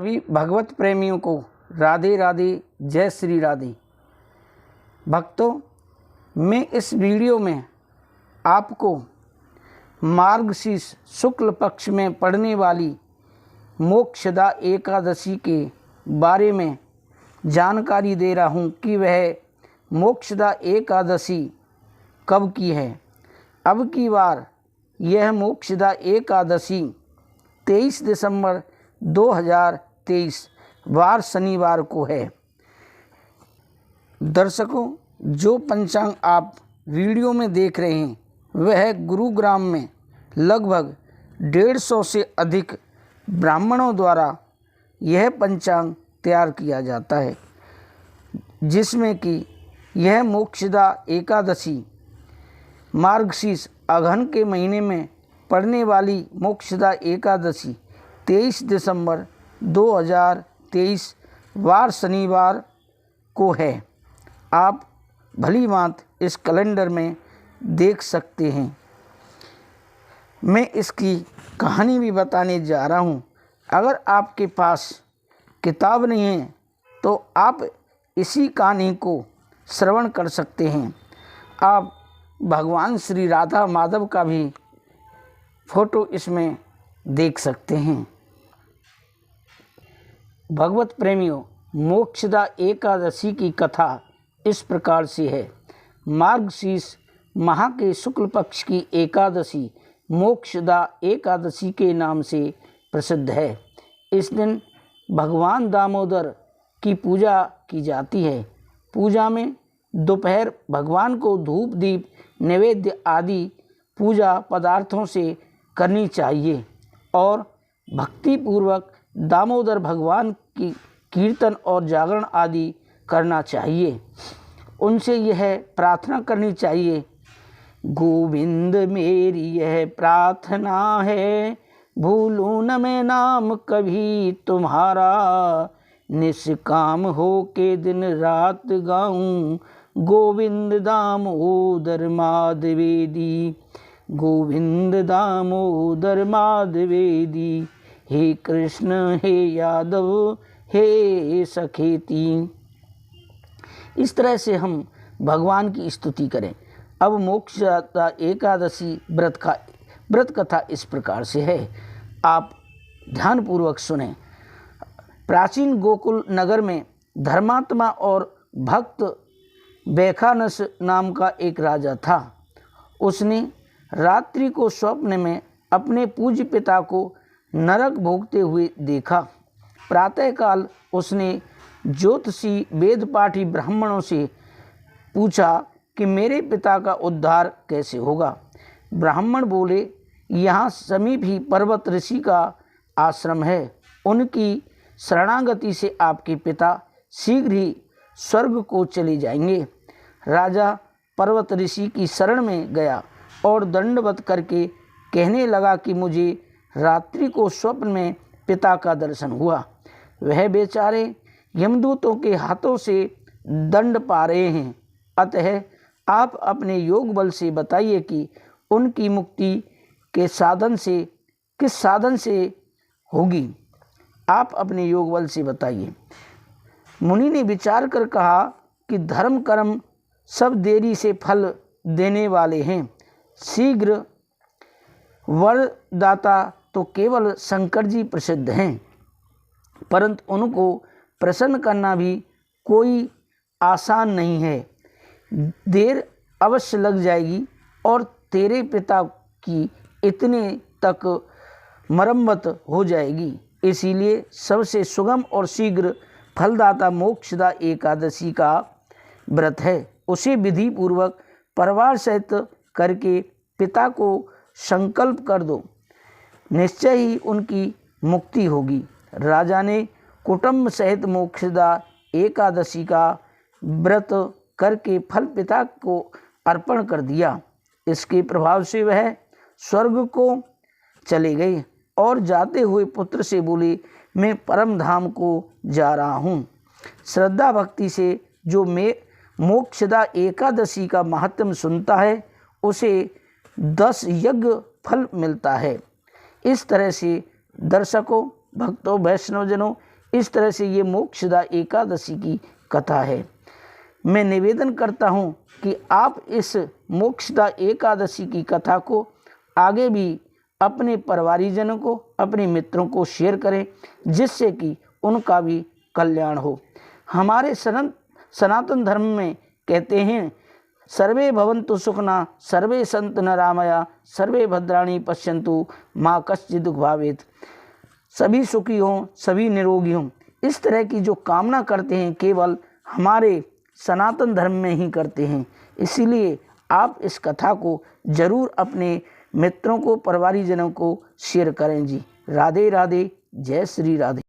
सभी भगवत प्रेमियों को राधे राधे, जय श्री राधे। भक्तों, मैं इस वीडियो में आपको मार्गशीर्ष शुक्ल पक्ष में पड़ने वाली मोक्षदा एकादशी के बारे में जानकारी दे रहा हूँ कि वह मोक्षदा एकादशी कब की है। अब की बार यह मोक्षदा एकादशी 23 दिसंबर 2023 वार शनिवार को है। दर्शकों, जो पंचांग आप वीडियो में देख रहे हैं वह गुरुग्राम में लगभग 150 से अधिक ब्राह्मणों द्वारा यह पंचांग तैयार किया जाता है, जिसमें कि यह मोक्षदा एकादशी मार्गशीर्ष अगहन के महीने में पड़ने वाली मोक्षदा एकादशी 23 दिसंबर 2023 वार शनिवार को है। आप भली बात इस कैलेंडर में देख सकते हैं। मैं इसकी कहानी भी बताने जा रहा हूँ। अगर आपके पास किताब नहीं है तो आप इसी कहानी को श्रवण कर सकते हैं। आप भगवान श्री राधा माधव का भी फोटो इसमें देख सकते हैं। भगवत प्रेमियों, मोक्षदा एकादशी की कथा इस प्रकार से है। मार्गशीर्ष माह के शुक्ल पक्ष की एकादशी मोक्षदा एकादशी के नाम से प्रसिद्ध है। इस दिन भगवान दामोदर की पूजा की जाती है। पूजा में दोपहर भगवान को धूप दीप नैवेद्य आदि पूजा पदार्थों से करनी चाहिए और भक्तिपूर्वक दामोदर भगवान की कीर्तन और जागरण आदि करना चाहिए। उनसे यह प्रार्थना करनी चाहिए, गोविंद मेरी यह प्रार्थना है, भूलूं न मैं नाम कभी तुम्हारा, निष्काम हो के दिन रात गाऊं, गोविंद दामोदर माधवेदी, गोविंद दामोदर माधवेदी, हे कृष्ण हे यादव हे सखेती। इस तरह से हम भगवान की स्तुति करें। अब मोक्षदा एकादशी व्रत कथा इस प्रकार से है, आप ध्यानपूर्वक सुने। प्राचीन गोकुल नगर में धर्मात्मा और भक्त बैखानस नाम का एक राजा था। उसने रात्रि को स्वप्न में अपने पूज्य पिता को नरक भोगते हुए देखा। प्रातःकाल उसने ज्योतिषी वेदपाठी ब्राह्मणों से पूछा कि मेरे पिता का उद्धार कैसे होगा। ब्राह्मण बोले, यहाँ समीप ही पर्वत ऋषि का आश्रम है, उनकी शरणागति से आपके पिता शीघ्र ही स्वर्ग को चले जाएंगे। राजा पर्वत ऋषि की शरण में गया और दंडवत करके कहने लगा कि मुझे रात्रि को स्वप्न में पिता का दर्शन हुआ। वह बेचारे यमदूतों के हाथों से दंड पा रहे हैं, अतः आप अपने योग बल से बताइए कि उनकी मुक्ति के साधन से किस साधन से होगी। आप अपने योग बल से बताइए। मुनि ने विचार कर कहा कि धर्म कर्म सब देरी से फल देने वाले हैं, शीघ्र वरदाता तो केवल शंकर जी प्रसिद्ध हैं, परंतु उनको प्रसन्न करना भी कोई आसान नहीं है। देर अवश्य लग जाएगी और तेरे पिता की इतने तक मरम्मत हो जाएगी। इसीलिए सबसे सुगम और शीघ्र फलदाता मोक्षदा एकादशी का व्रत है। उसे विधि पूर्वक परिवार सहित करके पिता को संकल्प कर दो, निश्चय ही उनकी मुक्ति होगी। राजा ने कुटुंब सहित मोक्षदा एकादशी का व्रत करके फल पिता को अर्पण कर दिया। इसके प्रभाव से वह स्वर्ग को चले गए और जाते हुए पुत्र से बोले, मैं परम धाम को जा रहा हूँ। श्रद्धा भक्ति से जो मोक्षदा एकादशी का महात्म्य सुनता है उसे 10 यज्ञ फल मिलता है। इस तरह से दर्शकों, भक्तों वैष्णवजनों, इस तरह से ये मोक्षदा एकादशी की कथा है। मैं निवेदन करता हूँ कि आप इस मोक्षदा एकादशी की कथा को आगे भी अपने परिवारीजनों को, अपने मित्रों को शेयर करें, जिससे कि उनका भी कल्याण हो। हमारे सनातन धर्म में कहते हैं, सर्वे भवन्तु सुखिनः, सर्वे सन्तु निरामया, सर्वे भद्राणि पश्यन्तु, मा कश्चित् दुःख भावेत्। सभी सुखी हों, सभी निरोगी हों, इस तरह की जो कामना करते हैं केवल हमारे सनातन धर्म में ही करते हैं। इसीलिए आप इस कथा को जरूर अपने मित्रों को, परिवारीजनों को शेयर करें जी। राधे राधे, जय श्री राधे।